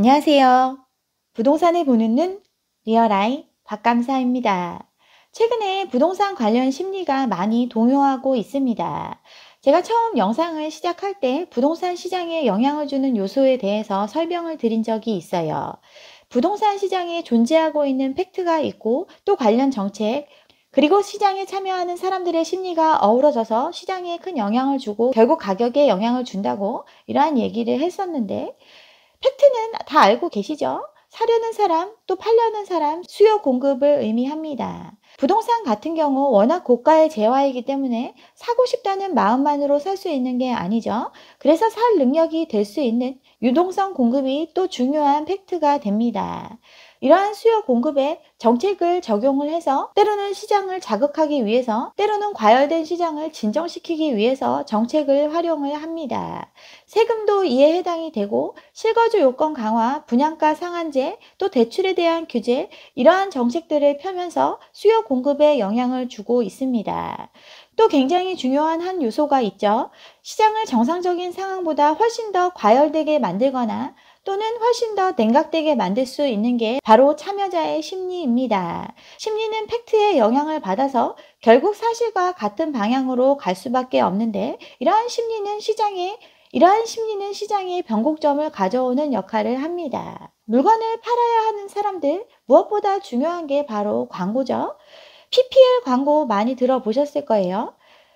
안녕하세요. 부동산을 보는 눈, 리얼아이 박감사입니다. 최근에 부동산 관련 심리가 많이 동요하고 있습니다. 제가 처음 영상을 시작할 때 부동산 시장에 영향을 주는 요소에 대해서 설명을 드린 적이 있어요. 부동산 시장에 존재하고 있는 팩트가 있고 또 관련 정책, 그리고 시장에 참여하는 사람들의 심리가 어우러져서 시장에 큰 영향을 주고 결국 가격에 영향을 준다고 이러한 얘기를 했었는데 팩트는 다 알고 계시죠? 사려는 사람, 또 팔려는 사람, 수요 공급을 의미합니다. 부동산 같은 경우 워낙 고가의 재화이기 때문에 사고 싶다는 마음만으로 살 수 있는 게 아니죠. 그래서 살 능력이 될 수 있는 유동성 공급이 또 중요한 팩트가 됩니다. 이러한 수요 공급에 정책을 적용을 해서 때로는 시장을 자극하기 위해서, 때로는 과열된 시장을 진정시키기 위해서 정책을 활용을 합니다. 세금도 이에 해당이 되고 실거주 요건 강화, 분양가 상한제, 또 대출에 대한 규제, 이러한 정책들을 펴면서 수요 공급에 영향을 주고 있습니다. 또 굉장히 중요한 한 요소가 있죠. 시장을 정상적인 상황보다 훨씬 더 과열되게 만들거나 또는 훨씬 더 냉각되게 만들 수 있는 게 바로 참여자의 심리입니다. 심리는 팩트에 영향을 받아서 결국 사실과 같은 방향으로 갈 수밖에 없는데 이러한 심리는 시장에 변곡점을 가져오는 역할을 합니다. 물건을 팔아야 하는 사람들, 무엇보다 중요한 게 바로 광고죠. PPL 광고 많이 들어보셨을 거예요.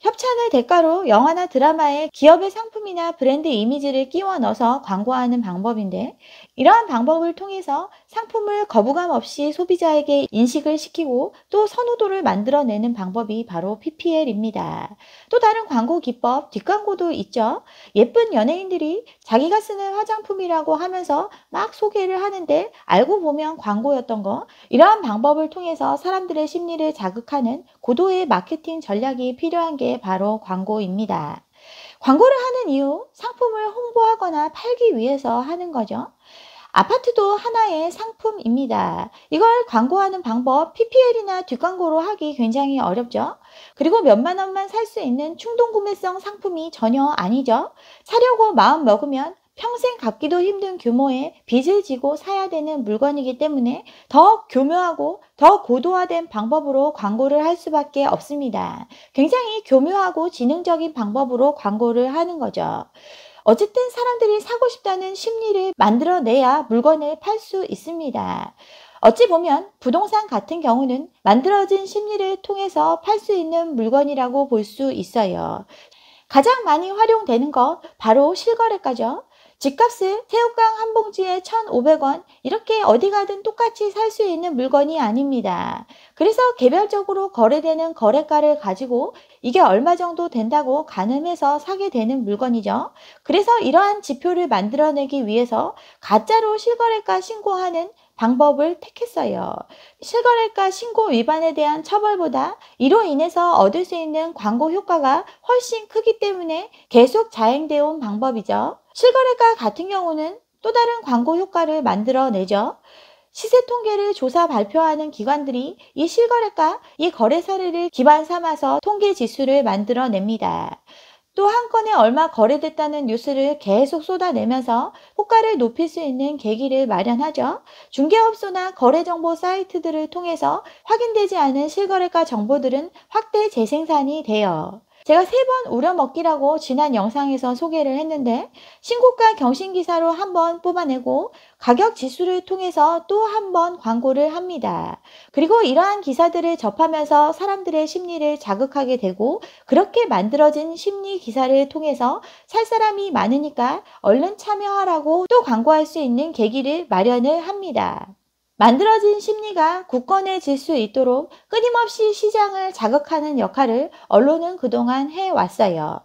협찬을 대가로 영화나 드라마에 기업의 상품이나 브랜드 이미지를 끼워 넣어서 광고하는 방법인데 이러한 방법을 통해서 상품을 거부감 없이 소비자에게 인식을 시키고 또 선호도를 만들어내는 방법이 바로 PPL입니다. 또 다른 광고 기법, 뒷광고도 있죠. 예쁜 연예인들이 자기가 쓰는 화장품이라고 하면서 막 소개를 하는데 알고 보면 광고였던 거, 이러한 방법을 통해서 사람들의 심리를 자극하는 고도의 마케팅 전략이 필요한 게 바로 광고입니다. 광고를 하는 이유, 상품을 홍보하거나 팔기 위해서 하는 거죠. 아파트도 하나의 상품입니다. 이걸 광고하는 방법, PPL이나 뒷광고로 하기 굉장히 어렵죠. 그리고 몇만 원만 살 수 있는 충동구매성 상품이 전혀 아니죠. 사려고 마음 먹으면 평생 갚기도 힘든 규모의 빚을 지고 사야 되는 물건이기 때문에 더 교묘하고 더 고도화된 방법으로 광고를 할 수밖에 없습니다. 굉장히 교묘하고 지능적인 방법으로 광고를 하는 거죠. 어쨌든 사람들이 사고 싶다는 심리를 만들어내야 물건을 팔 수 있습니다. 어찌 보면 부동산 같은 경우는 만들어진 심리를 통해서 팔 수 있는 물건이라고 볼 수 있어요. 가장 많이 활용되는 것 바로 실거래가죠. 집값을 새우깡 한 봉지에 1,500원, 이렇게 어디 가든 똑같이 살 수 있는 물건이 아닙니다. 그래서 개별적으로 거래되는 거래가를 가지고 이게 얼마 정도 된다고 가늠해서 사게 되는 물건이죠. 그래서 이러한 지표를 만들어내기 위해서 가짜로 실거래가 신고하는 방법을 택했어요. 실거래가 신고 위반에 대한 처벌보다 이로 인해서 얻을 수 있는 광고 효과가 훨씬 크기 때문에 계속 자행되어 온 방법이죠. 실거래가 같은 경우는 또 다른 광고 효과를 만들어내죠. 시세 통계를 조사 발표하는 기관들이 이 실거래가, 이 거래 사례를 기반 삼아서 통계 지수를 만들어냅니다. 또 한 건에 얼마 거래됐다는 뉴스를 계속 쏟아내면서 호가를 높일 수 있는 계기를 마련하죠. 중개업소나 거래정보 사이트들을 통해서 확인되지 않은 실거래가 정보들은 확대 재생산이 돼요. 제가 3번 우려먹기라고 지난 영상에서 소개를 했는데 신고가 경신기사로 한번 뽑아내고 가격 지수를 통해서 또 한 번 광고를 합니다. 그리고 이러한 기사들을 접하면서 사람들의 심리를 자극하게 되고 그렇게 만들어진 심리 기사를 통해서 살 사람이 많으니까 얼른 참여하라고 또 광고할 수 있는 계기를 마련을 합니다. 만들어진 심리가 굳건해질 수 있도록 끊임없이 시장을 자극하는 역할을 언론은 그동안 해왔어요.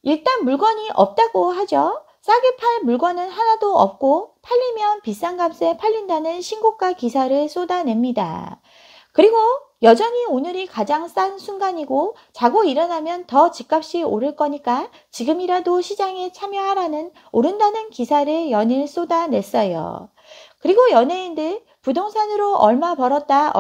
일단 물건이 없다고 하죠. 싸게 팔 물건은 하나도 없고 팔리면 비싼 값에 팔린다는 신고가 기사를 쏟아냅니다. 그리고 여전히 오늘이 가장 싼 순간이고 자고 일어나면 더 집값이 오를 거니까 지금이라도 시장에 참여하라는 오른다는 기사를 연일 쏟아냈어요. 그리고 연예인들 부동산으로 얼마 벌었다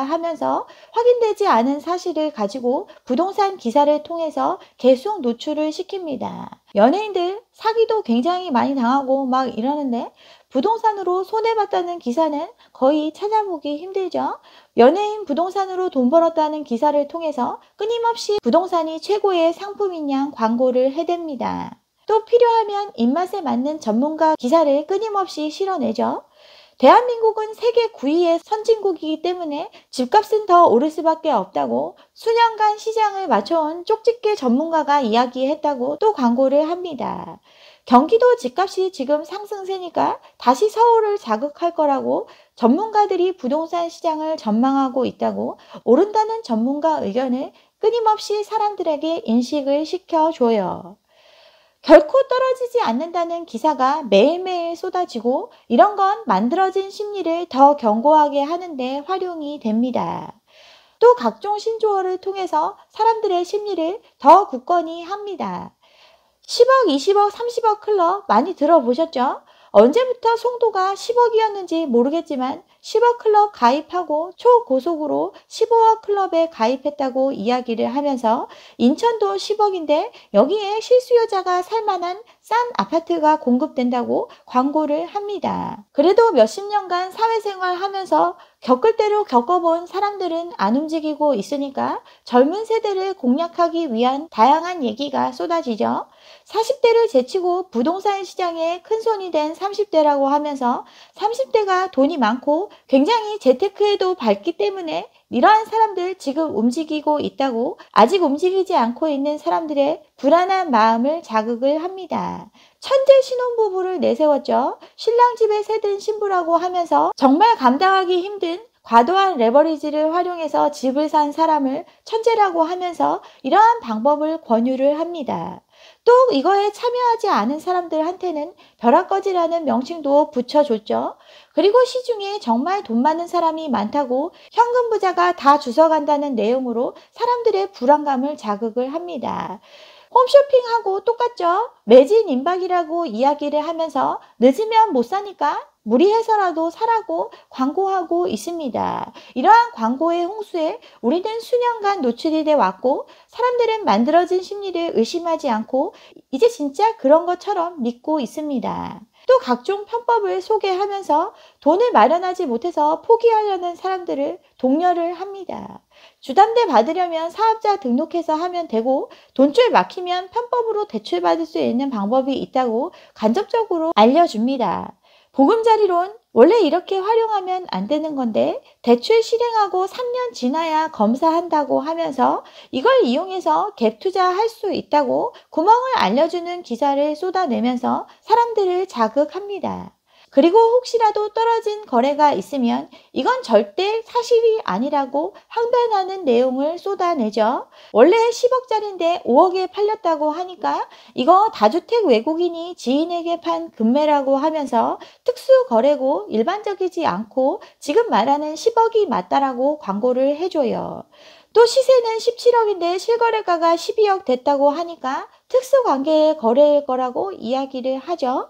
하면서 확인되지 않은 사실을 가지고 부동산 기사를 통해서 계속 노출을 시킵니다. 연예인들 사기도 굉장히 많이 당하고 막 이러는데 부동산으로 손해봤다는 기사는 거의 찾아보기 힘들죠. 연예인 부동산으로 돈 벌었다는 기사를 통해서 끊임없이 부동산이 최고의 상품인 양 광고를 해댑니다. 또 필요하면 입맛에 맞는 전문가 기사를 끊임없이 실어내죠. 대한민국은 세계 9위의 선진국이기 때문에 집값은 더 오를 수밖에 없다고 수년간 시장을 맞춰온 쪽집게 전문가가 이야기했다고 또 광고를 합니다. 경기도 집값이 지금 상승세니까 다시 서울을 자극할 거라고 전문가들이 부동산 시장을 전망하고 있다고 오른다는 전문가 의견을 끊임없이 사람들에게 인식을 시켜줘요. 결코 떨어지지 않는다는 기사가 매일매일 쏟아지고 이런 건 만들어진 심리를 더 견고하게 하는 데 활용이 됩니다. 또 각종 신조어를 통해서 사람들의 심리를 더 굳건히 합니다. 10억, 20억, 30억 클럽 많이 들어보셨죠? 언제부터 송도가 10억이었는지 모르겠지만 10억 클럽 가입하고 초고속으로 15억 클럽에 가입했다고 이야기를 하면서 인천도 10억인데 여기에 실수요자가 살만한 싼 아파트가 공급된다고 광고를 합니다. 그래도 몇십 년간 사회생활 하면서 겪을 대로 겪어본 사람들은 안 움직이고 있으니까 젊은 세대를 공략하기 위한 다양한 얘기가 쏟아지죠. 40대를 제치고 부동산 시장에 큰손이 된 30대라고 하면서 30대가 돈이 많고 굉장히 재테크에도 밝기 때문에 이러한 사람들 지금 움직이고 있다고 아직 움직이지 않고 있는 사람들의 불안한 마음을 자극을 합니다. 천재 신혼부부를 내세웠죠. 신랑 집에 새든 신부라고 하면서 정말 감당하기 힘든 과도한 레버리지를 활용해서 집을 산 사람을 천재라고 하면서 이러한 방법을 권유를 합니다. 또 이거에 참여하지 않은 사람들한테는 벼락거지라는 명칭도 붙여줬죠. 그리고 시중에 정말 돈 많은 사람이 많다고 현금 부자가 다 주워간다는 내용으로 사람들의 불안감을 자극을 합니다. 홈쇼핑하고 똑같죠? 매진 임박이라고 이야기를 하면서 늦으면 못 사니까 무리해서라도 사라고 광고하고 있습니다. 이러한 광고의 홍수에 우리는 수년간 노출이 돼 왔고 사람들은 만들어진 심리를 의심하지 않고 이제 진짜 그런 것처럼 믿고 있습니다. 또 각종 편법을 소개하면서 돈을 마련하지 못해서 포기하려는 사람들을 독려를 합니다. 주담대 받으려면 사업자 등록해서 하면 되고 돈줄 막히면 편법으로 대출받을 수 있는 방법이 있다고 간접적으로 알려줍니다. 보금자리론 원래 이렇게 활용하면 안 되는 건데 대출 실행하고 3년 지나야 검사한다고 하면서 이걸 이용해서 갭 투자할 수 있다고 구멍을 알려주는 기사를 쏟아내면서 사람들을 자극합니다. 그리고 혹시라도 떨어진 거래가 있으면 이건 절대 사실이 아니라고 항변하는 내용을 쏟아내죠. 원래 10억짜리인데 5억에 팔렸다고 하니까 이거 다주택 외국인이 지인에게 판 금매라고 하면서 특수 거래고 일반적이지 않고 지금 말하는 10억이 맞다라고 광고를 해줘요. 또 시세는 17억인데 실거래가가 12억 됐다고 하니까 특수관계의 거래일 거라고 이야기를 하죠.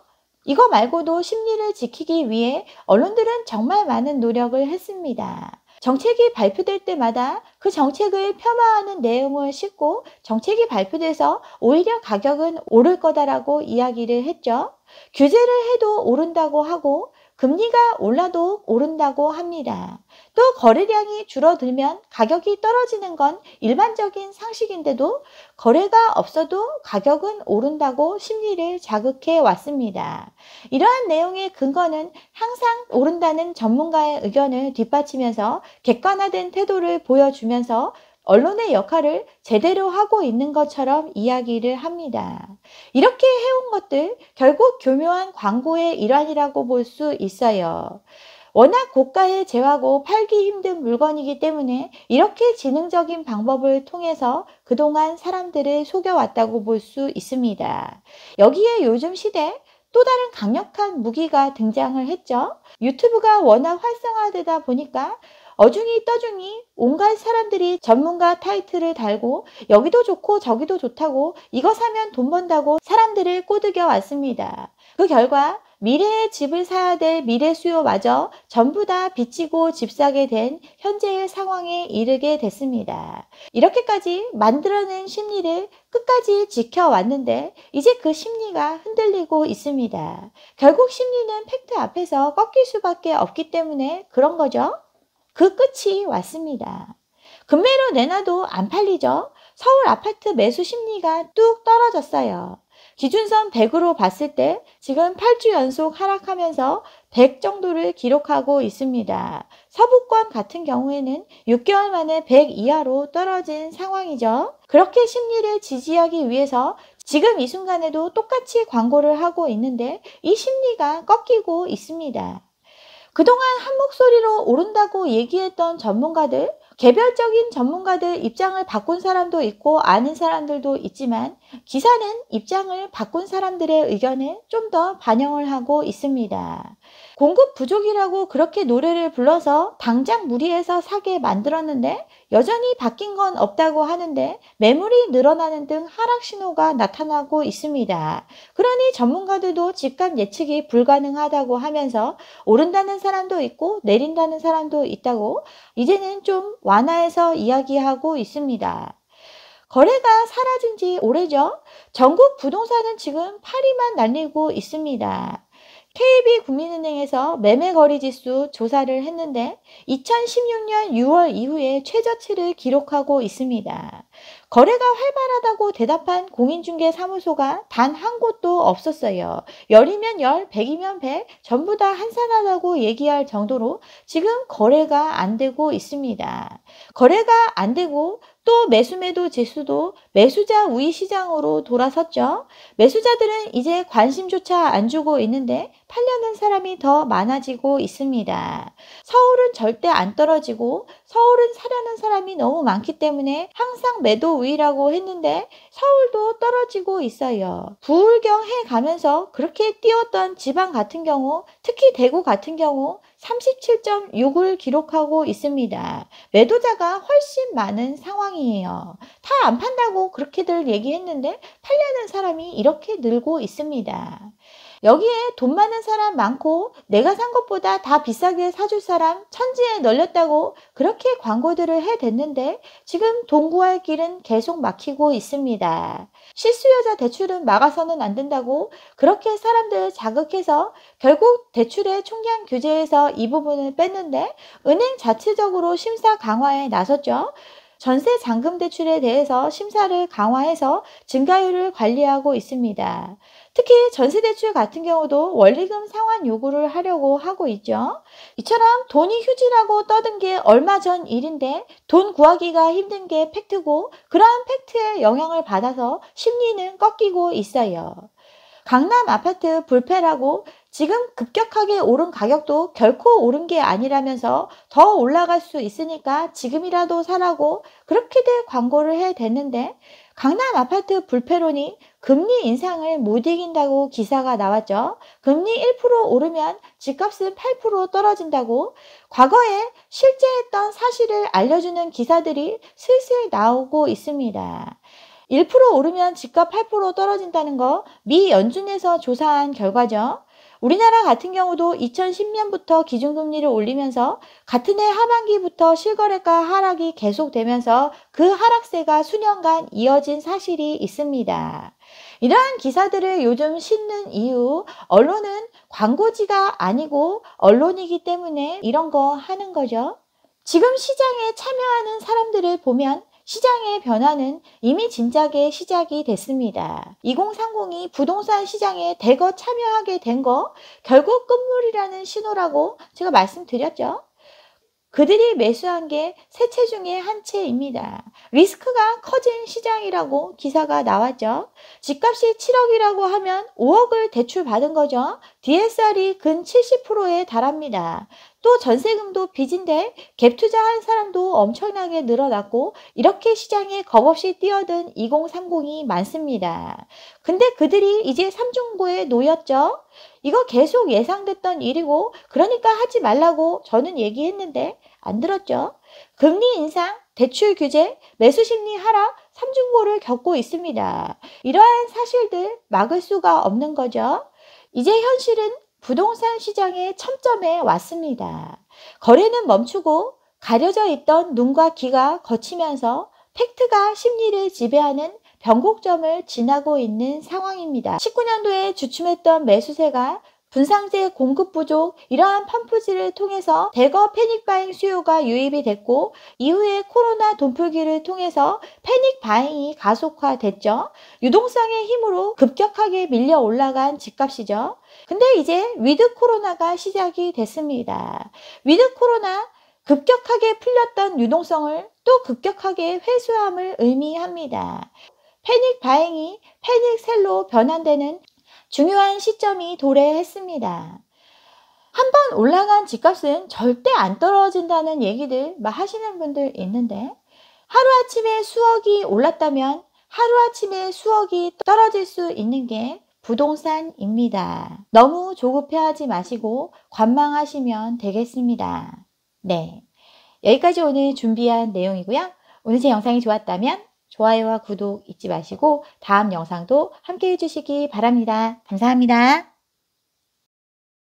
이거 말고도 심리를 지키기 위해 언론들은 정말 많은 노력을 했습니다. 정책이 발표될 때마다 그 정책을 폄하하는 내용을 싣고 정책이 발표돼서 오히려 가격은 오를 거다라고 이야기를 했죠. 규제를 해도 오른다고 하고 금리가 올라도 오른다고 합니다. 또 거래량이 줄어들면 가격이 떨어지는 건 일반적인 상식인데도 거래가 없어도 가격은 오른다고 심리를 자극해 왔습니다. 이러한 내용의 근거는 항상 오른다는 전문가의 의견을 뒷받치면서 객관화된 태도를 보여주면서 언론의 역할을 제대로 하고 있는 것처럼 이야기를 합니다. 이렇게 해온 것들 결국 교묘한 광고의 일환이라고 볼 수 있어요. 워낙 고가의 재화고 팔기 힘든 물건이기 때문에 이렇게 지능적인 방법을 통해서 그동안 사람들을 속여왔다고 볼 수 있습니다. 여기에 요즘 시대 또 다른 강력한 무기가 등장을 했죠. 유튜브가 워낙 활성화되다 보니까 어중이 떠중이 온갖 사람들이 전문가 타이틀을 달고 여기도 좋고 저기도 좋다고 이거 사면 돈 번다고 사람들을 꼬드겨 왔습니다. 그 결과 미래의 집을 사야 될 미래 수요마저 전부 다 빚지고 집 사게 된 현재의 상황에 이르게 됐습니다. 이렇게까지 만들어낸 심리를 끝까지 지켜왔는데 이제 그 심리가 흔들리고 있습니다. 결국 심리는 팩트 앞에서 꺾일 수밖에 없기 때문에 그런 거죠. 그 끝이 왔습니다. 금매로 내놔도 안 팔리죠. 서울 아파트 매수 심리가 뚝 떨어졌어요. 기준선 100으로 봤을 때 지금 8주 연속 하락하면서 100 정도를 기록하고 있습니다. 서부권 같은 경우에는 6개월 만에 100 이하로 떨어진 상황이죠. 그렇게 심리를 지지하기 위해서 지금 이 순간에도 똑같이 광고를 하고 있는데 이 심리가 꺾이고 있습니다. 그동안 한 목소리로 오른다고 얘기했던 전문가들, 개별적인 전문가들 입장을 바꾼 사람도 있고 아닌 사람들도 있지만 기사는 입장을 바꾼 사람들의 의견을 좀 더 반영을 하고 있습니다. 공급 부족이라고 그렇게 노래를 불러서 당장 무리해서 사게 만들었는데 여전히 바뀐 건 없다고 하는데 매물이 늘어나는 등 하락 신호가 나타나고 있습니다. 그러니 전문가들도 집값 예측이 불가능하다고 하면서 오른다는 사람도 있고 내린다는 사람도 있다고 이제는 좀 완화해서 이야기하고 있습니다. 거래가 사라진 지 오래죠? 전국 부동산은 지금 파리만 날리고 있습니다. KB국민은행에서 매매거래지수 조사를 했는데 2016년 6월 이후에 최저치를 기록하고 있습니다. 거래가 활발하다고 대답한 공인중개사무소가 단 한 곳도 없었어요. 10이면 10, 100이면 100, 전부 다 한산하다고 얘기할 정도로 지금 거래가 안 되고 있습니다. 거래가 안 되고 또 매수매도 지수도 매수자 우위 시장으로 돌아섰죠. 매수자들은 이제 관심조차 안 주고 있는데 팔려는 사람이 더 많아지고 있습니다. 서울은 절대 안 떨어지고 서울은 사려는 사람이 너무 많기 때문에 항상 매도 우위라고 했는데 서울도 떨어지고 있어요. 부울경 해가면서 그렇게 뛰었던 지방 같은 경우, 특히 대구 같은 경우 37.6을 기록하고 있습니다. 매도자가 훨씬 많은 상황이에요. 다 안 판다고 그렇게들 얘기했는데 팔려는 사람이 이렇게 늘고 있습니다. 여기에 돈 많은 사람 많고 내가 산 것보다 다 비싸게 사줄 사람 천지에 널렸다고 그렇게 광고들을 해댔는데 지금 돈 구할 길은 계속 막히고 있습니다. 실수요자 대출은 막아서는 안 된다고 그렇게 사람들 자극해서 결국 대출의 총량 규제에서 이 부분을 뺐는데 은행 자체적으로 심사 강화에 나섰죠. 전세 잔금 대출에 대해서 심사를 강화해서 증가율을 관리하고 있습니다. 특히 전세대출 같은 경우도 원리금 상환 요구를 하려고 하고 있죠. 이처럼 돈이 휴지라고 떠든 게 얼마 전 일인데 돈 구하기가 힘든 게 팩트고 그러한 팩트에 영향을 받아서 심리는 꺾이고 있어요. 강남 아파트 불패라고 지금 급격하게 오른 가격도 결코 오른 게 아니라면서 더 올라갈 수 있으니까 지금이라도 사라고 그렇게들 광고를 해댔는데 강남 아파트 불패론이 금리 인상을 못 이긴다고 기사가 나왔죠. 금리 1% 오르면 집값은 8% 떨어진다고 과거에 실제했던 사실을 알려주는 기사들이 슬슬 나오고 있습니다. 1% 오르면 집값 8% 떨어진다는 거 미 연준에서 조사한 결과죠. 우리나라 같은 경우도 2010년부터 기준금리를 올리면서 같은 해 하반기부터 실거래가 하락이 계속되면서 그 하락세가 수년간 이어진 사실이 있습니다. 이러한 기사들을 요즘 싣는 이유, 언론은 광고지가 아니고 언론이기 때문에 이런 거 하는 거죠. 지금 시장에 참여하는 사람들을 보면 시장의 변화는 이미 진작에 시작이 됐습니다. 2030이 부동산 시장에 대거 참여하게 된 거 결국 끝물이라는 신호라고 제가 말씀드렸죠. 그들이 매수한 게 세 채 중에 한 채입니다. 리스크가 커진 시장이라고 기사가 나왔죠. 집값이 7억이라고 하면 5억을 대출받은 거죠. DSR이 근 70%에 달합니다. 또 전세금도 빚인데 갭 투자한 사람도 엄청나게 늘어났고 이렇게 시장에 겁없이 뛰어든 2030이 많습니다. 근데 그들이 이제 삼중고에 놓였죠. 이거 계속 예상됐던 일이고 그러니까 하지 말라고 저는 얘기했는데 안 들었죠. 금리 인상, 대출 규제, 매수 심리 하락, 삼중고를 겪고 있습니다. 이러한 사실들 막을 수가 없는 거죠. 이제 현실은 부동산 시장의 첨점에 왔습니다. 거래는 멈추고 가려져 있던 눈과 귀가 거치면서 팩트가 심리를 지배하는 변곡점을 지나고 있는 상황입니다. 19년도에 주춤했던 매수세가 분상제 공급 부족, 이러한 펌프질을 통해서 대거 패닉바잉 수요가 유입이 됐고, 이후에 코로나 돈풀기를 통해서 패닉바잉이 가속화됐죠. 유동성의 힘으로 급격하게 밀려 올라간 집값이죠. 근데 이제 위드 코로나가 시작이 됐습니다. 위드 코로나, 급격하게 풀렸던 유동성을 또 급격하게 회수함을 의미합니다. 패닉 바잉이 패닉 셀로 변환되는 중요한 시점이 도래했습니다. 한번 올라간 집값은 절대 안 떨어진다는 얘기들 막 하시는 분들 있는데, 하루아침에 수억이 올랐다면 하루아침에 수억이 떨어질 수 있는 게 부동산입니다. 너무 조급해하지 마시고 관망하시면 되겠습니다. 네, 여기까지 오늘 준비한 내용이고요. 오늘 제 영상이 좋았다면 좋아요와 구독 잊지 마시고 다음 영상도 함께 해주시기 바랍니다. 감사합니다.